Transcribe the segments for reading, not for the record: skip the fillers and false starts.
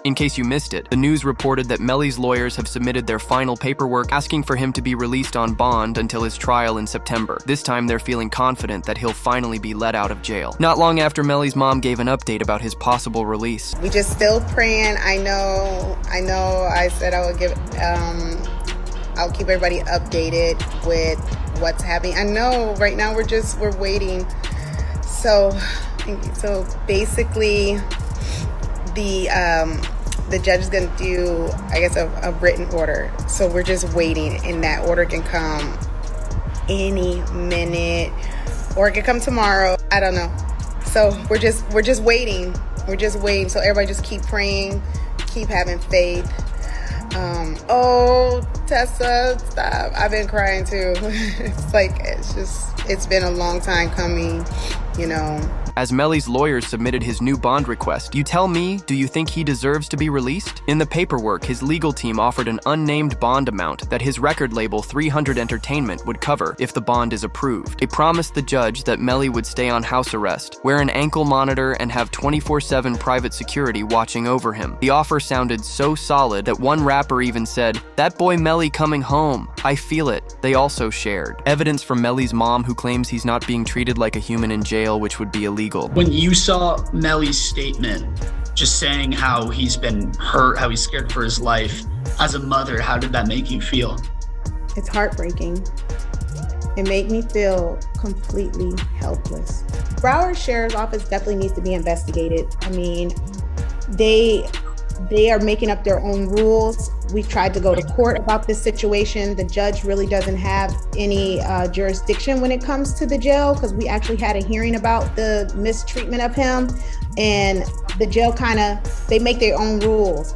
In case you missed it, the news reported that Melly's lawyers have submitted their final paperwork asking for him to be released on bond until his trial in September. This time they're feeling confident that he'll finally be let out of jail. Not long after Melly's mom gave an update about his possible release. We just still praying. I know I said I would I'll keep everybody updated with what's happening. I know right now we're waiting. So basically the judge is going to do, I guess, a written order. So we're just waiting, and that order can come any minute, or it could come tomorrow. I don't know. So we're just waiting. We're just waiting. So everybody just keep praying, keep having faith. Oh, Tessa, stop. I've been crying too. It's been a long time coming, you know. As Melly's lawyers submitted his new bond request, you tell me, do you think he deserves to be released? In the paperwork, his legal team offered an unnamed bond amount that his record label 300 Entertainment would cover if the bond is approved. They promised the judge that Melly would stay on house arrest, wear an ankle monitor, and have 24/7 private security watching over him. The offer sounded so solid that one rapper even said, "That boy Melly coming home. I feel it." They also shared evidence from Melly's mom, who claims he's not being treated like a human in jail, which would be illegal. When you saw Melly's statement, just saying how he's been hurt, how he's scared for his life, as a mother, how did that make you feel? It's heartbreaking. It made me feel completely helpless. Broward Sheriff's Office definitely needs to be investigated. I mean, they are making up their own rules. We've tried to go to court about this situation. The judge really doesn't have any jurisdiction when it comes to the jail, because we actually had a hearing about the mistreatment of him, and the jail they make their own rules.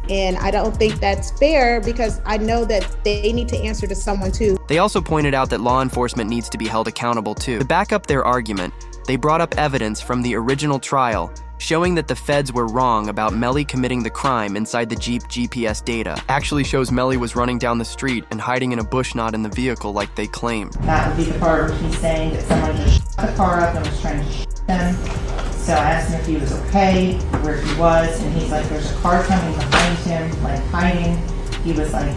And I don't think that's fair, because I know that they need to answer to someone too. They also pointed out that law enforcement needs to be held accountable too. To back up their argument, they brought up evidence from the original trial showing that the feds were wrong about Melly committing the crime inside the Jeep GPS data. Actually shows Melly was running down the street and hiding in a bush not in the vehicle like they claimed. That would be the part where he's saying that someone just shot the car up and was trying to shoot him. So I asked him if he was okay, where he was, and he's like, there's a car coming behind him, like hiding. He was like,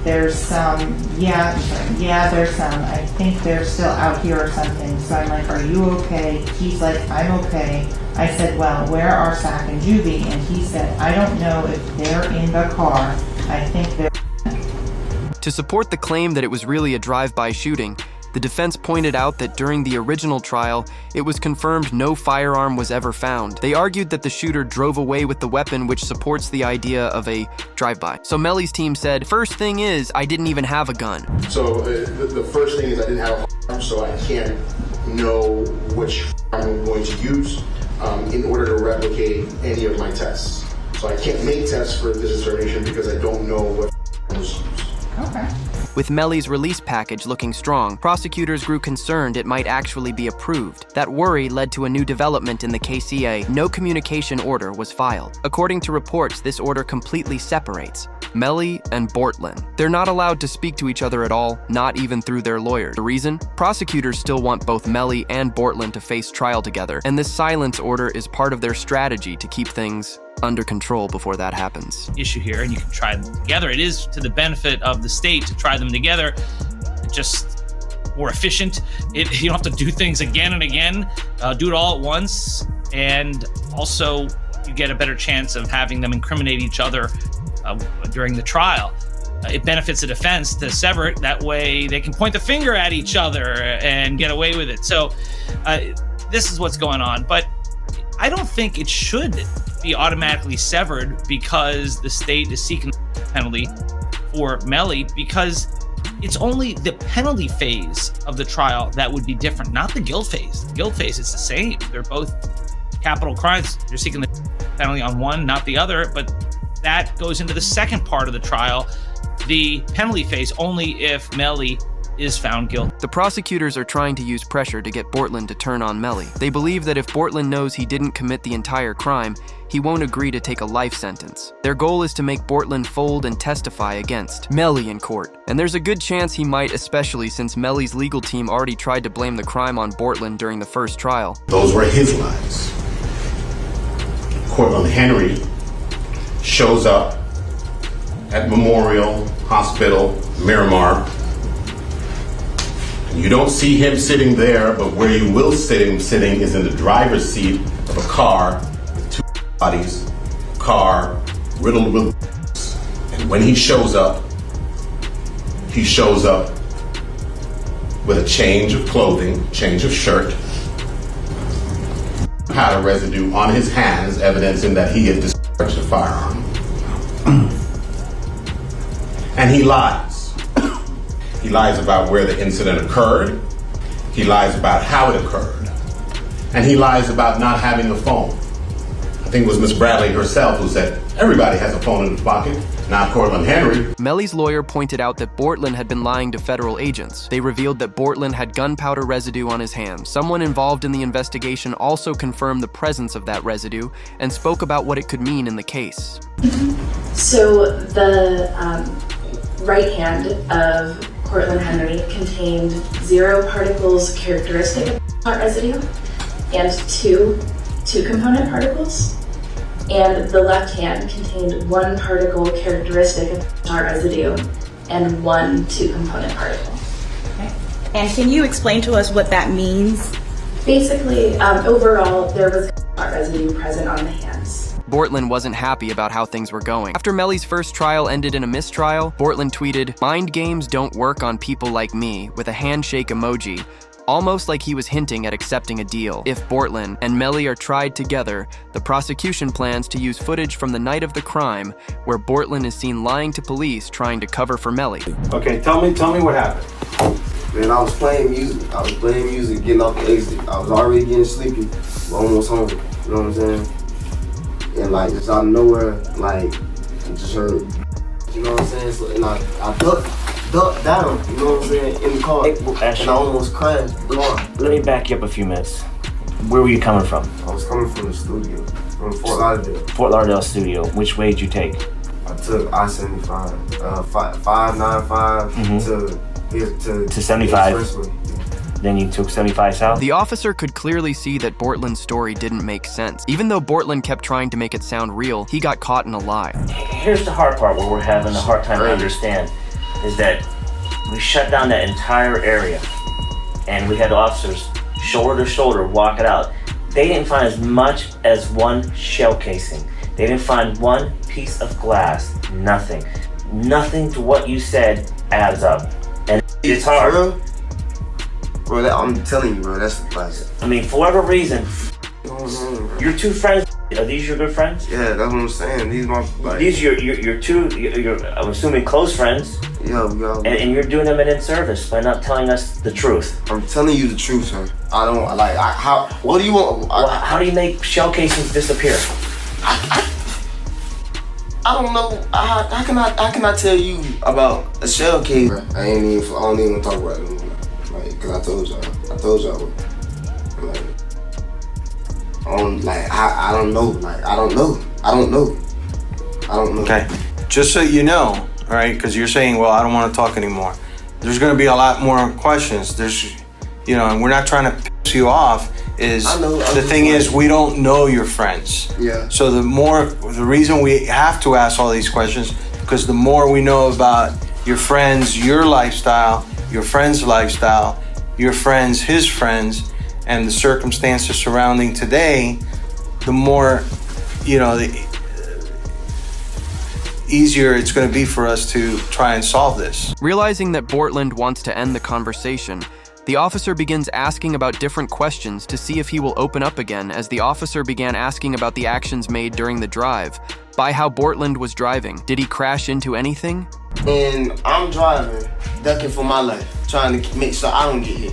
there's some, yeah, there's some, I think they're still out here or something. So I'm like, are you okay? He's like, I'm okay. I said, well, where are Sack and Juvie? And he said, I don't know if they're in the car. I think they're... To support the claim that it was really a drive-by shooting, the defense pointed out that during the original trial, it was confirmed no firearm was ever found. They argued that the shooter drove away with the weapon, which supports the idea of a drive-by. So Melly's team said, first thing is, I didn't even have a gun. So the first thing is I didn't have a firearm, so I can't know which firearm I'm going to use in order to replicate any of my tests. So I can't make tests for this determination because I don't know what was used. Okay. With Melly's release package looking strong, prosecutors grew concerned it might actually be approved. That worry led to a new development in the KCA. No communication order was filed. According to reports, this order completely separates Melly and Bortlen. They're not allowed to speak to each other at all, not even through their lawyers. The reason? Prosecutors still want both Melly and Bortlen to face trial together, and this silence order is part of their strategy to keep things under control before that happens. Issue here, and you can try them together. It is to the benefit of the state to try them together. It's just more efficient. You don't have to do things again and again. Do it all at once, and also you get a better chance of having them incriminate each other during the trial. It benefits the defense to sever it. That way they can point the finger at each other and get away with it. So this is what's going on. But I don't think it should be automatically severed because the state is seeking the penalty for Melly, because it's only the penalty phase of the trial that would be different, not the guilt phase. The guilt phase is the same. They're both capital crimes. You're seeking the penalty on one, not the other, but that goes into the second part of the trial, the penalty phase, only if Melly is found guilty. The prosecutors are trying to use pressure to get Bortlen to turn on Melly. They believe that if Bortlen knows he didn't commit the entire crime, he won't agree to take a life sentence. Their goal is to make Bortlen fold and testify against Melly in court. And there's a good chance he might, especially since Melly's legal team already tried to blame the crime on Bortlen during the first trial. Those were his lies. Cortland Henry shows up at Memorial Hospital, Miramar. You don't see him sitting there, but where you will see him sitting is in the driver's seat of a car with two bodies, a car riddled with bullets. And when he shows up with a change of clothing, change of shirt, powder residue on his hands, evidencing that he had discharged a firearm. And he lies. He lies about where the incident occurred. He lies about how it occurred. And he lies about not having a phone. I think it was Miss Bradley herself who said, everybody has a phone in his pocket, not Cortland Henry. Melly's lawyer pointed out that Bortland had been lying to federal agents. They revealed that Bortland had gunpowder residue on his hands. Someone involved in the investigation also confirmed the presence of that residue and spoke about what it could mean in the case. So the right hand of Cortland Henry contained 0 particles characteristic of heart residue and two component particles. And the left hand contained 1 particle characteristic of heart residue and 1 2-component particle. Okay. And can you explain to us what that means? Basically, overall, there was heart residue present on the hands. Bortland wasn't happy about how things were going. After Melly's first trial ended in a mistrial, Bortland tweeted, "Mind games don't work on people like me," with a handshake emoji, almost like he was hinting at accepting a deal. If Bortland and Melly are tried together, the prosecution plans to use footage from the night of the crime where Bortland is seen lying to police trying to cover for Melly. Okay, tell me what happened. Man, I was playing music, getting off the exit. I was already getting sleepy, almost home, you know what I'm saying? And like, just out of nowhere, like, I just heard, you know what I'm saying? So, and I ducked down, you know what I'm saying, in the car, and I almost crashed the car. Let me back you up a few minutes. Where were you coming from? I was coming from the studio, from Fort Lauderdale. Fort Lauderdale studio. Which way did you take? I took I-75, 595 to 75. Then you took 75 south? The officer could clearly see that Bortland's story didn't make sense. Even though Bortland kept trying to make it sound real, he got caught in a lie. Here's the hard part where we're having a hard time to understand, is that we shut down that entire area and we had officers shoulder to shoulder walk it out. They didn't find as much as 1 shell casing. They didn't find 1 piece of glass, nothing. Nothing to what you said adds up. And it's hard. Bro, I'm telling you, bro, that's the classic. I mean, for whatever reason, your 2 friends, are these your good friends? Yeah, that's what I'm saying. These my like, these your 2, I'm assuming close friends. Yeah, we got. And you're doing them an inservice by not telling us the truth. I'm telling you the truth, sir. I don't like. How? What do you want? How do you make shell casings disappear? I don't know. How can I tell you about a shell case? I don't even talk about it. Cause I told y'all. Like, I don't know. Like, I don't know. Okay, just so you know, all right, because you're saying, well, I don't want to talk anymore. There's going to be a lot more questions. There's, and we're not trying to piss you off. The thing is, we don't know your friends. Yeah. So the reason we have to ask all these questions, because the more we know about your friends, your lifestyle, your friend's lifestyle, your friends, his friends, and the circumstances surrounding today, the more, the easier it's going to be for us to try and solve this. Realizing that Bortland wants to end the conversation, the officer begins asking about different questions to see if he will open up again, as the officer began asking about the actions made during the drive, by how Bortland was driving. Did he crash into anything? And I'm driving, ducking for my life, trying to make sure I don't get hit.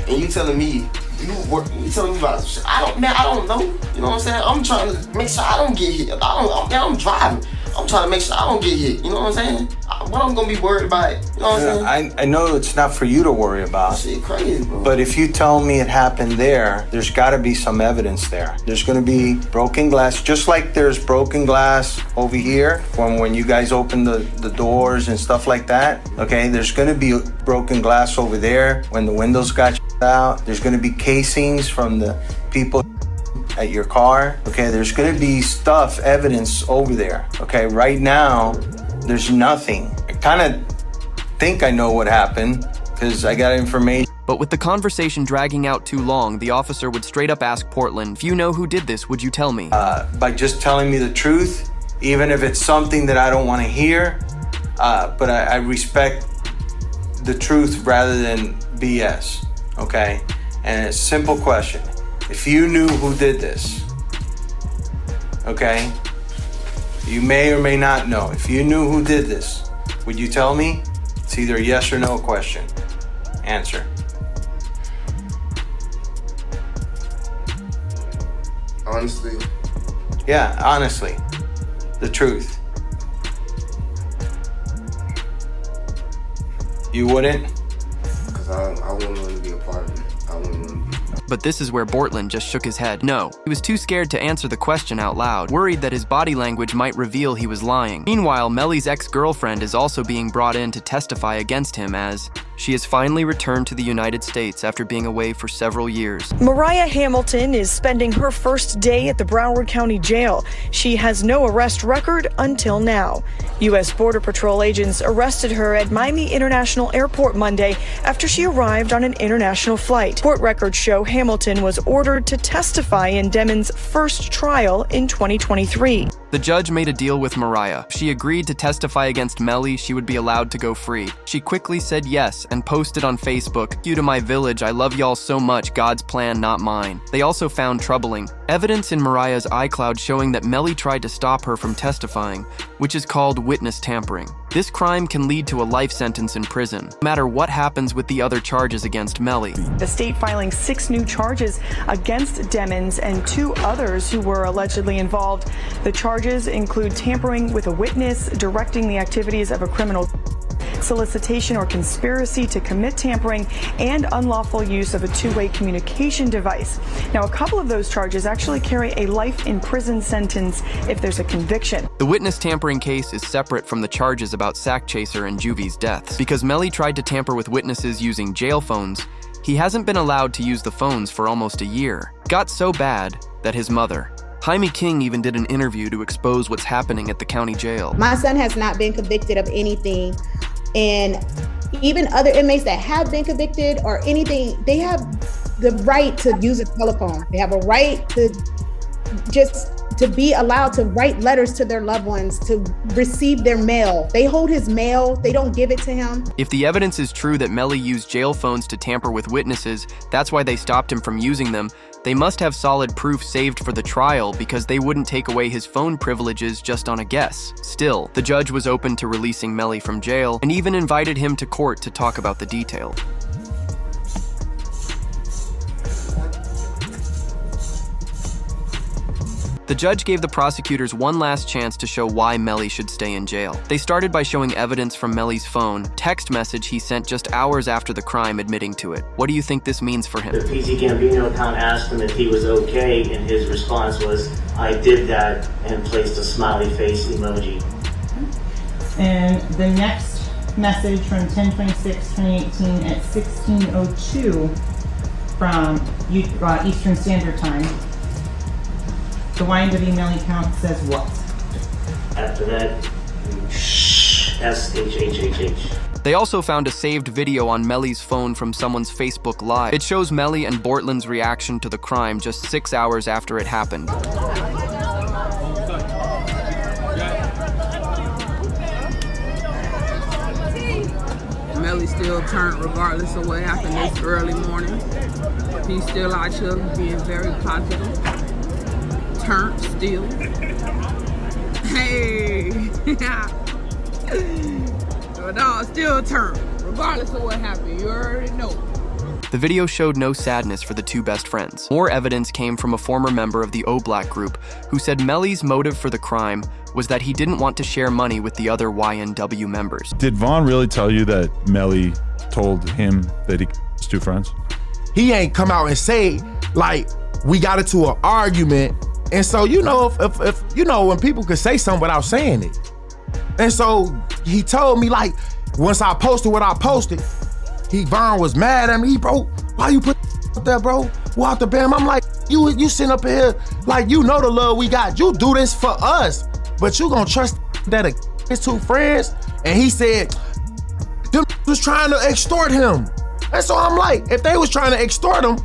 And you telling me, you telling me about shit. I don't know. You know what I'm saying? I'm trying to make sure I don't get hit. I'm driving. I'm trying to make sure I don't get hit. You know what I'm saying? What I'm gonna be worried about? You know what I'm saying? I know it's not for you to worry about. Shit crazy, bro. But if you tell me it happened there's got to be some evidence there. There's going to be broken glass, just like there's broken glass over here from when you guys opened the doors and stuff like that. Okay, there's going to be broken glass over there when the windows got out. There's going to be casings from the people at your car. Okay, there's gonna be stuff, evidence over there. Okay, right now, there's nothing. I kind of think I know what happened because I got information. But with the conversation dragging out too long, the officer would straight up ask Portland, if you know who did this, would you tell me? By just telling me the truth, even if it's something that I don't want to hear, but I respect the truth rather than BS, okay? And it's a simple question. If you knew who did this, okay? You may or may not know. If you knew who did this, would you tell me? It's either a yes or no question. Answer. Honestly. Yeah, honestly. The truth. You wouldn't? Because I wouldn't want to be a part of it. I wouldn't want to be. But this is where Bortland just shook his head. No, he was too scared to answer the question out loud, worried that his body language might reveal he was lying. Meanwhile, Melly's ex-girlfriend is also being brought in to testify against him as she has finally returned to the United States after being away for several years. Mariah Hamilton is spending her first day at the Broward County Jail. She has no arrest record until now. U.S. Border Patrol agents arrested her at Miami International Airport Monday after she arrived on an international flight. Court records show Hamilton was ordered to testify in Demon's first trial in 2023. The judge made a deal with Mariah. She agreed to testify against Melly. She would be allowed to go free. She quickly said yes and posted on Facebook, "Thank you to my village. I love y'all so much. God's plan, not mine." They also found troubling evidence in Mariah's iCloud showing that Melly tried to stop her from testifying, which is called witness tampering. This crime can lead to a life sentence in prison, no matter what happens with the other charges against Melly. The state filing 6 new charges against Demons and 2 others who were allegedly involved. The charges include tampering with a witness, directing the activities of a criminal, solicitation or conspiracy to commit tampering, and unlawful use of a two-way communication device. Now, a couple of those charges actually carry a life in prison sentence if there's a conviction. The witness tampering case is separate from the charges about Sack Chaser and Juvie's deaths. Because Melly tried to tamper with witnesses using jail phones, he hasn't been allowed to use the phones for almost a year. It got so bad that his mother, Jaime King, even did an interview to expose what's happening at the county jail. My son has not been convicted of anything. And even other inmates that have been convicted or anything, they have the right to use a telephone. They have a right to just to be allowed to write letters to their loved ones, to receive their mail. They hold his mail, they don't give it to him. If the evidence is true that Melly used jail phones to tamper with witnesses, that's why they stopped him from using them, they must have solid proof saved for the trial because they wouldn't take away his phone privileges just on a guess. Still, the judge was open to releasing Melly from jail and even invited him to court to talk about the details. The judge gave the prosecutors one last chance to show why Melly should stay in jail. They started by showing evidence from Melly's phone, text message he sent just hours after the crime admitting to it. What do you think this means for him? The PT Gambino account asked him if he was okay, and his response was, "I did that," and placed a smiley face emoji. And the next message from 10/26/2018 at 16:02 from Eastern Standard Time. The YNW Melly count says what? After that, SHHHH. They also found a saved video on Melly's phone from someone's Facebook Live. It shows Melly and Bortland's reaction to the crime just 6 hours after it happened. Melly still turned regardless of what happened this early morning. He's still out here being very positive. Turned still. Hey! But no, still turned, regardless of what happened. You already know. The video showed no sadness for the two best friends. More evidence came from a former member of the O-Black group who said Melly's motive for the crime was that he didn't want to share money with the other YNW members. Did Vaughn really tell you that Melly told him that he was two friends? He ain't come out and say, like, we got into an argument. And so, you know, if you know, when people could say something without saying it. And so he told me, like, once I posted what I posted, Vaughn was mad at me. Bro, why you put up there, bro? Walk the bam. I'm like, you sitting up here like you know the love we got. You do this for us, but you gonna trust that his two friends? And he said, them was trying to extort him. And so I'm like, if they was trying to extort him,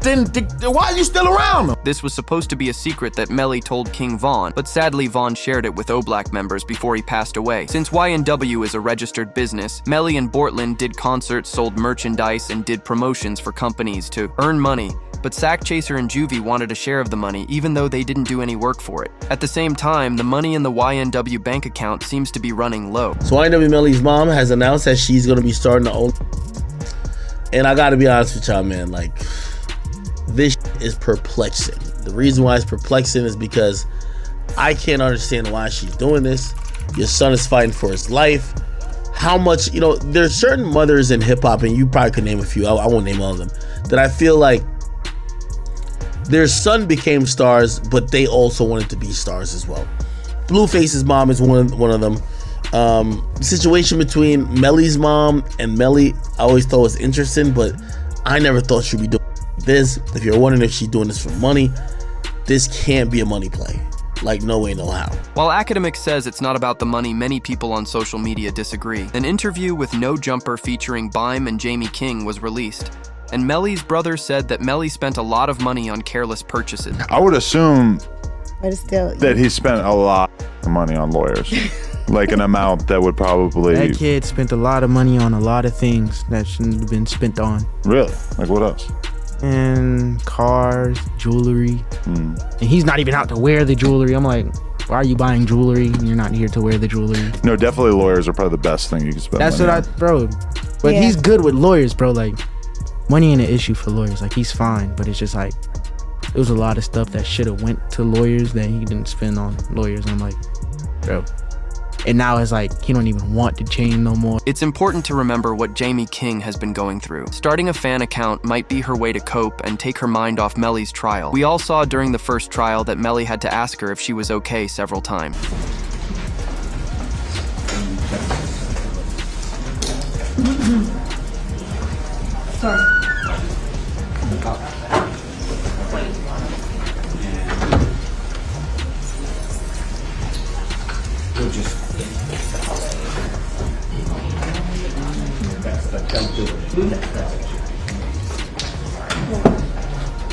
then why are you still around them? This was supposed to be a secret that Melly told King Von, but sadly Von shared it with Oblak members before he passed away. Since YNW is a registered business, Melly and Bortland did concerts, sold merchandise, and did promotions for companies to earn money. But Sack Chaser and Juvie wanted a share of the money even though they didn't do any work for it. At the same time, the money in the YNW bank account seems to be running low. So YNW Melly's mom has announced that she's gonna be starting to own. And I gotta be honest with y'all, man, like, this is perplexing. The reason why it's perplexing is because I can't understand why she's doing this. Your son is fighting for his life. How much, there's certain mothers in hip hop, and you probably could name a few, I won't name all of them, that I feel like their son became stars, but they also wanted to be stars as well. Blueface's mom is one of them. The situation between Melly's mom and Melly, I always thought was interesting, but I never thought she'd be doing this. If you're wondering if she's doing this for money, this can't be a money play. Like, no way, no how. While Academic says it's not about the money, many people on social media disagree. An interview with No Jumper featuring Bime and Jamie King was released, and Melly's brother said that Melly spent a lot of money on careless purchases. I would assume but it's still, that he spent a lot of money on lawyers. Like an amount that would probably... That kid spent a lot of money on a lot of things that shouldn't have been spent on. Really? Like what else? And cars, jewelry. And he's not even out to wear the jewelry. I'm like, why are you buying jewelry? You're not here to wear the jewelry. No, definitely lawyers are probably the best thing you can spend That's money what on. bro. But he's good with lawyers, bro. Like, money ain't an issue for lawyers. Like, he's fine, but it's just like, there was a lot of stuff that should have went to lawyers that he didn't spend on lawyers. I'm like, bro. And now it's like, he don't even want to change no more. It's important to remember what Jamie King has been going through. Starting a fan account might be her way to cope and take her mind off Melly's trial. We all saw during the first trial that Melly had to ask her if she was okay several times. Sorry.